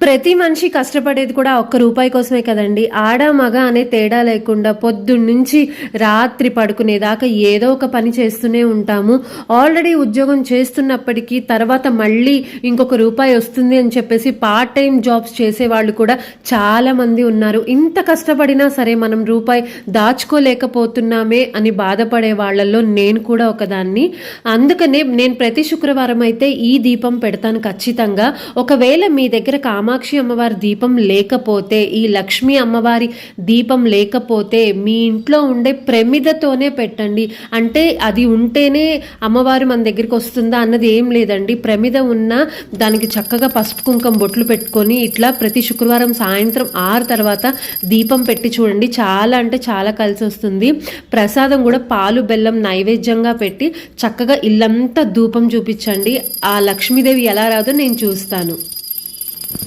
ప్రతి మనిషి కష్టపడేది కూడా ఒక్క రూపాయి కోసమే కదండి. ఆడ మగ అనే తేడా లేకుండా పొద్దున్నుంచి రాత్రి పడుకునేదాకా ఏదో ఒక పని చేస్తూనే ఉంటాము. ఆల్రెడీ ఉద్యోగం చేస్తున్నప్పటికీ తర్వాత మళ్ళీ ఇంకొక రూపాయి వస్తుంది అని చెప్పేసి పార్ట్ టైం జాబ్స్ చేసేవాళ్ళు కూడా చాలామంది ఉన్నారు. ఇంత కష్టపడినా సరే మనం రూపాయి దాచుకోలేకపోతున్నామే అని బాధపడే వాళ్ళల్లో నేను కూడా ఒకదాన్ని. అందుకనే నేను ప్రతి శుక్రవారం అయితే ఈ దీపం పెడతాను ఖచ్చితంగా. ఒకవేళ మీ దగ్గర కామాక్షి అమ్మవారి దీపం లేకపోతే, ఈ లక్ష్మీ అమ్మవారి దీపం లేకపోతే మీ ఇంట్లో ఉండే ప్రమిదతోనే పెట్టండి. అంటే అది ఉంటేనే అమ్మవారు మన దగ్గరికి వస్తుందా అన్నది ఏం లేదండి. ప్రమిద ఉన్న దానికి చక్కగా పసుపు కుంకం బొట్లు పెట్టుకొని ఇట్లా ప్రతి శుక్రవారం సాయంత్రం 6 తర్వాత దీపం పెట్టి చూడండి. చాలా అంటే చాలా కలిసి వస్తుంది. ప్రసాదం కూడా పాలు బెల్లం నైవేద్యంగా పెట్టి చక్కగా ఇల్లంతా ధూపం చూపించండి. ఆ లక్ష్మీదేవి ఎలా రాదో నేను చూస్తాను.